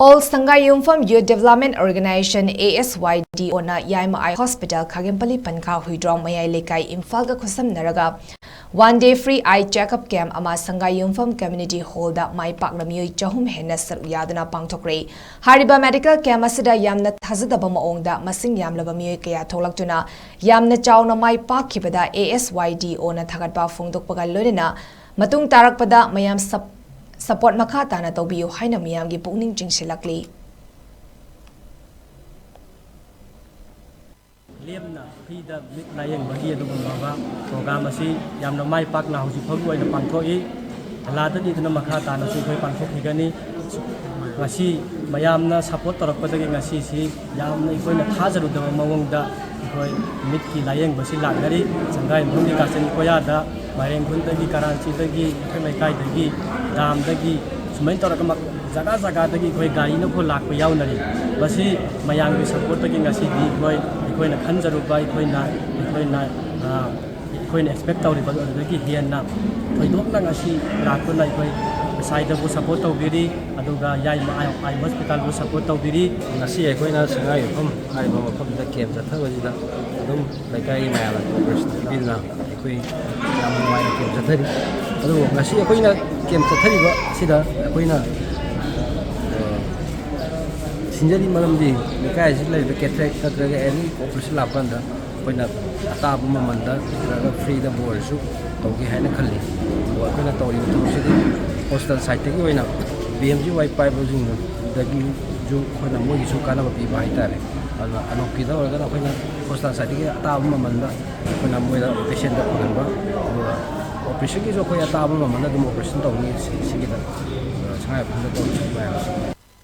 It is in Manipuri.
All Sangayumpham Youth Development Organization ASYD ona YAIMA Hospital KHAGEMPALI PANKHA HUIDROM MAYAI LEIKAI IMPHAL ga KHUTSAMNARAGA 1-day free eye checkup camp ama Sangayumpham Community Hall da Mai Pakna Mioi Chahum Henna Saruk Yaduna Pangthokkhre Hariba medical camp asida yamna thazadaba maongda masing yamlaba mioi kaya tholaktuna yamna chawna mai pakhibada ASYD ona thagatpa phongdokpaga loina matung tarakpada mayam support makata na tawbiyo haina miyam gi pukning jingsilakli lemna frida layeng bagi adugumba program asi yamna mai pakna hausi phagu aina pangthoi halada di tuna makata na su khoi pangthokkhigani ngasi mayamna support torakpadagi ngasi si yamna ikoina thajarudaba mawongda ikoi mitki layeng basi lagnari sangai mungdi kasen koyada Mareng Kuntagi Karanchi dagi Lekai dagi Dam dagi Sumain Torakama Zaga dagi Koi Gaino Polak Yaunari Basi Mayang support dagi ngasi di Koi na Kanjaruba Koi na expect out dagi Hiana Koi Dokna ngasi Rakuna Koi side bu support biri aduga YAIMA hospital bu support biri ngasi koi na sangai ai ba ma da kem za thawa da dum Lekai ma la bina koi yam mai na kem za thari adu ngasi koi na kem za thari ba sida koi na sinjari malam di Lekai ji lai da ketrek ta ga any operation la pan da koi na ta bu ma man da free da bor su to gi hai na khalli bo koi na to ri tu si hostel site ki hoina BMG wifi bojing da gi ju khona mo gi su kana ba pi ba ita re ala anoki da orga na khona hostel site ki ta ma man da khona mo da patient da khona ba operation ki jo khoya ta ma man da dum operation to ni si gi da sangai phun da to ba